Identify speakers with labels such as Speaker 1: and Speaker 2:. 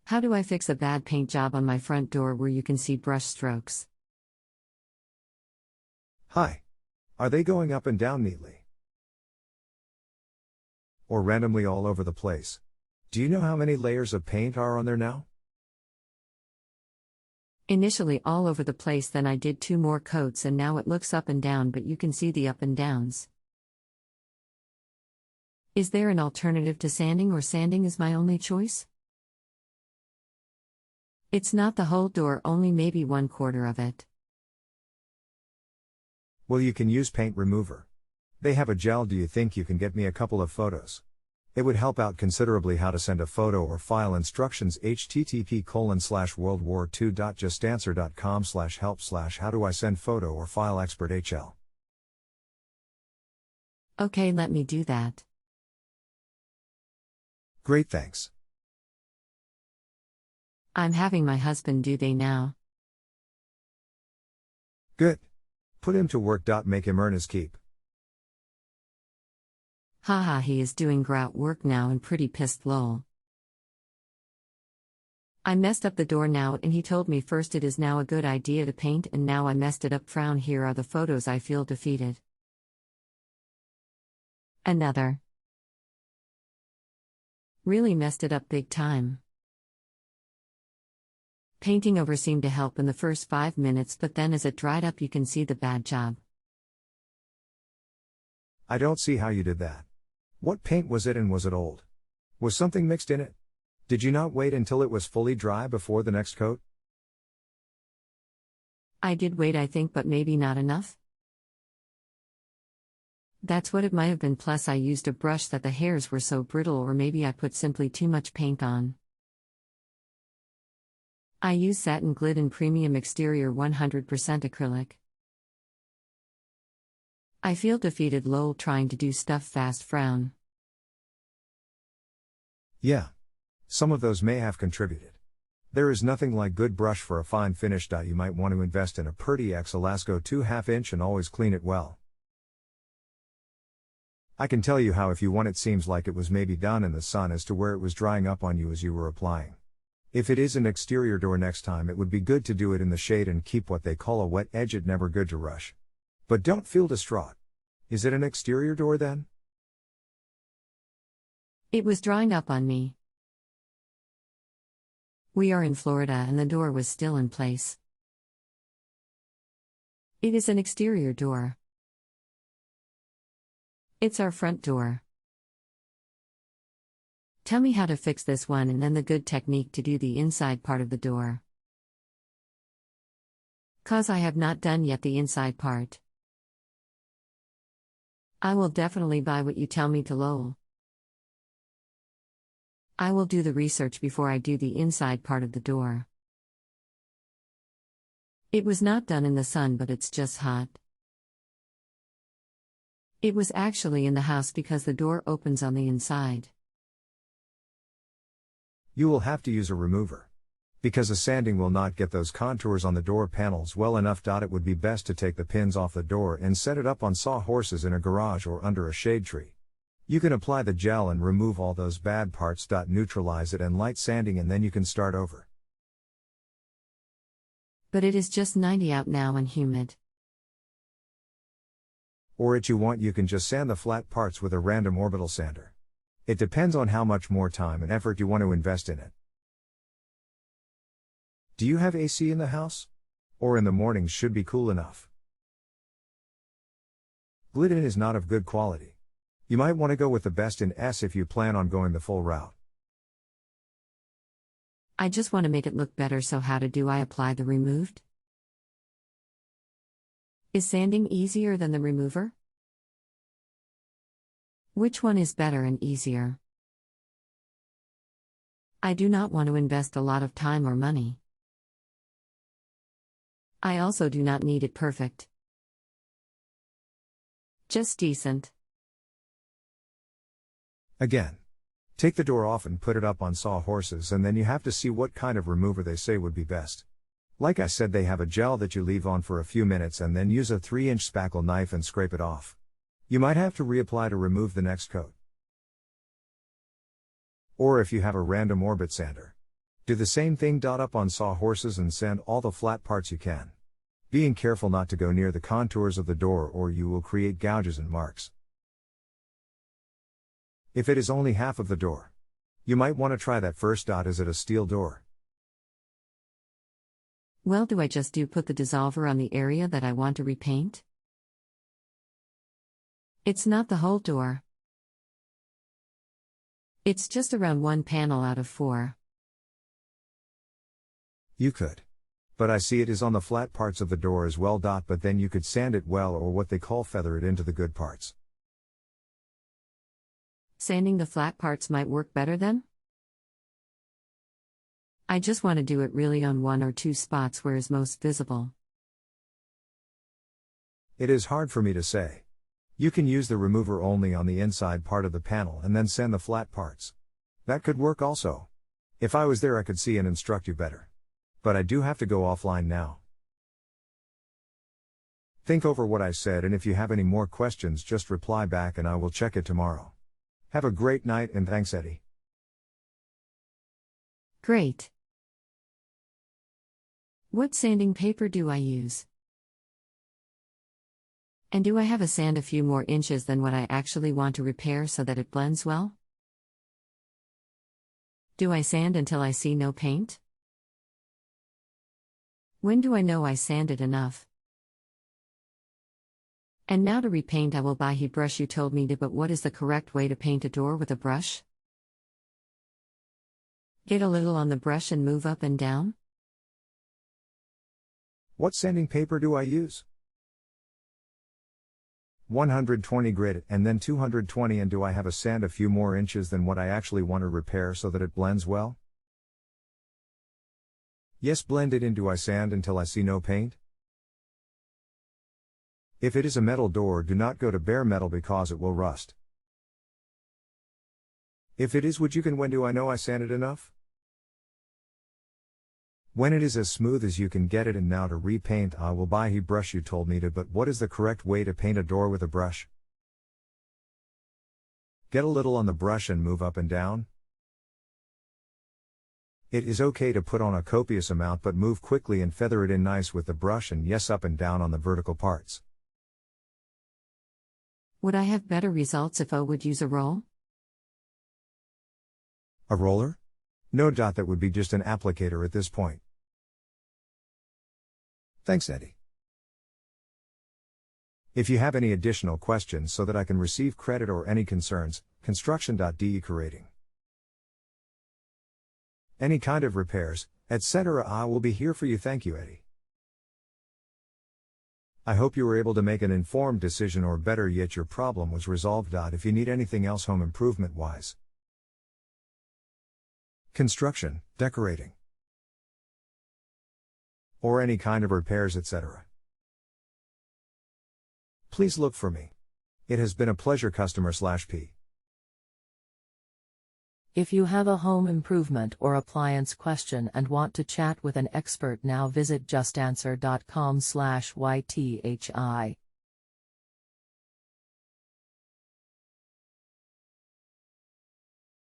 Speaker 1: How do I fix a bad paint job on my front door where you can see brush strokes?
Speaker 2: Hi. Are they going up and down neatly? Or randomly all over the place? Do you know how many layers of paint are on there now?
Speaker 1: Initially all over the place, then I did 2 more coats and now it looks up and down, but you can see the up and downs. Is there an alternative to sanding, or sanding is my only choice? It's not the whole door, only maybe 1/4 of it.
Speaker 2: Well, you can use paint remover. They have a gel. Do you think you can get me a couple of photos? It would help out considerably. How to send a photo or file instructions: http://worldwar2.justanswer.com/help/ how do I send photo or file expert HL.
Speaker 1: Okay, let me do that.
Speaker 2: Great, thanks.
Speaker 1: I'm having my husband do they now.
Speaker 2: Good. Put him to work. Make him earn his keep.
Speaker 1: Haha, he is doing grout work now and pretty pissed lol. I messed up the door now and he told me first it is now a good idea to paint and now I messed it up. Frown. Here are the photos. I feel defeated. Another. Really messed it up big time. Painting over seemed to help in the first 5 minutes, but then as it dried up you can see the bad job.
Speaker 2: I don't see how you did that. What paint was it, and was it old? Was something mixed in it? Did you not wait until it was fully dry before the next coat?
Speaker 1: I did wait, I think, but maybe not enough. That's what it might have been. Plus I used a brush that the hairs were so brittle, or maybe I put simply too much paint on. I use satin Glidden Premium Exterior 100% acrylic. I feel defeated lol, trying to do stuff fast. Frown.
Speaker 2: Yeah. Some of those may have contributed. There is nothing like good brush for a fine finish. You might want to invest in a Purdy X Elasco 2/2 inch and always clean it well. I can tell you how if you want. It seems like it was maybe done in the sun as to where it was drying up on you as you were applying. If it is an exterior door, next time it would be good to do it in the shade and keep what they call a wet edge. It never good to rush. But don't feel distraught. Is it an exterior door then?
Speaker 1: It was drying up on me. We are in Florida and the door was still in place. It is an exterior door. It's our front door. Tell me how to fix this one and then the good technique to do the inside part of the door. 'Cause I have not done yet the inside part. I will definitely buy what you tell me to lol. I will do the research before I do the inside part of the door. It was not done in the sun, but it's just hot. It was actually in the house because the door opens on the inside.
Speaker 2: You will have to use a remover. Because a sanding will not get those contours on the door panels well enough. It would be best to take the pins off the door and set it up on sawhorses in a garage or under a shade tree. You can apply the gel and remove all those bad parts. Neutralize it and light sanding, and then you can start over.
Speaker 1: But it is just 90 out now and humid.
Speaker 2: Or if you want, you can just sand the flat parts with a random orbital sander. It depends on how much more time and effort you want to invest in it. Do you have AC in the house? Or in the mornings should be cool enough? Glidden is not of good quality. You might want to go with the best in S if you plan on going the full route.
Speaker 1: I just want to make it look better, so how do I apply the removed? Is sanding easier than the remover? Which one is better and easier? I do not want to invest a lot of time or money. I also do not need it perfect. Just decent.
Speaker 2: Again, take the door off and put it up on sawhorses, and then you have to see what kind of remover they say would be best. Like I said, they have a gel that you leave on for a few minutes and then use a 3-inch spackle knife and scrape it off. You might have to reapply to remove the next coat. Or if you have a random orbit sander, Do the same thing. Up on sawhorses and sand all the flat parts you can. Being careful not to go near the contours of the door or you will create gouges and marks. If it is only half of the door, you might want to try that first. Is it a steel door?
Speaker 1: Well, do I just put the dissolver on the area that I want to repaint? It's not the whole door. It's just around one panel out of 4.
Speaker 2: You could. But I see it is on the flat parts of the door as well. But then you could sand it well, or what they call feather it into the good parts.
Speaker 1: Sanding the flat parts might work better then? I just want to do it really on 1 or 2 spots where it's most visible.
Speaker 2: It is hard for me to say. You can use the remover only on the inside part of the panel and then sand the flat parts. That could work also. If I was there, I could see and instruct you better. But I do have to go offline now. Think over what I said, and if you have any more questions, just reply back and I will check it tomorrow. Have a great night and thanks, Eddie.
Speaker 1: Great. What sanding paper do I use? And do I have to sand a few more inches than what I actually want to repair so that it blends well? Do I sand until I see no paint? When do I know I sanded enough? And now to repaint, I will buy a brush you told me to, but what is the correct way to paint a door with a brush? Get a little on the brush and move up and down?
Speaker 2: What sanding paper do I use? 120 grit and then 220, and do I have to sand a few more inches than what I actually want to repair so that it blends well? Yes, blend it in. Do I sand until I see no paint? If it is a metal door, do not go to bare metal because it will rust. If it is wood, you can. When do I know I sanded enough? When it is as smooth as you can get it. And now to repaint, I will buy a brush you told me to, but what is the correct way to paint a door with a brush? Get a little on the brush and move up and down. It is okay to put on a copious amount, but move quickly and feather it in nice with the brush, and yes, up and down on the vertical parts.
Speaker 1: Would I have better results if I would use a roll?
Speaker 2: A roller? No. That would be just an applicator at this point. Thanks, Eddie. If you have any additional questions so that I can receive credit or any concerns, construction.de curating. Any kind of repairs, etc., I will be here for you. Thank you, Eddie. I hope you were able to make an informed decision, or better yet, your problem was resolved. If you need anything else home improvement wise, construction, decorating, or any kind of repairs, etc., please look for me. It has been a pleasure. Customer/P.
Speaker 3: If you have a home improvement or appliance question and want to chat with an expert, now visit JustAnswer.com/YTHI.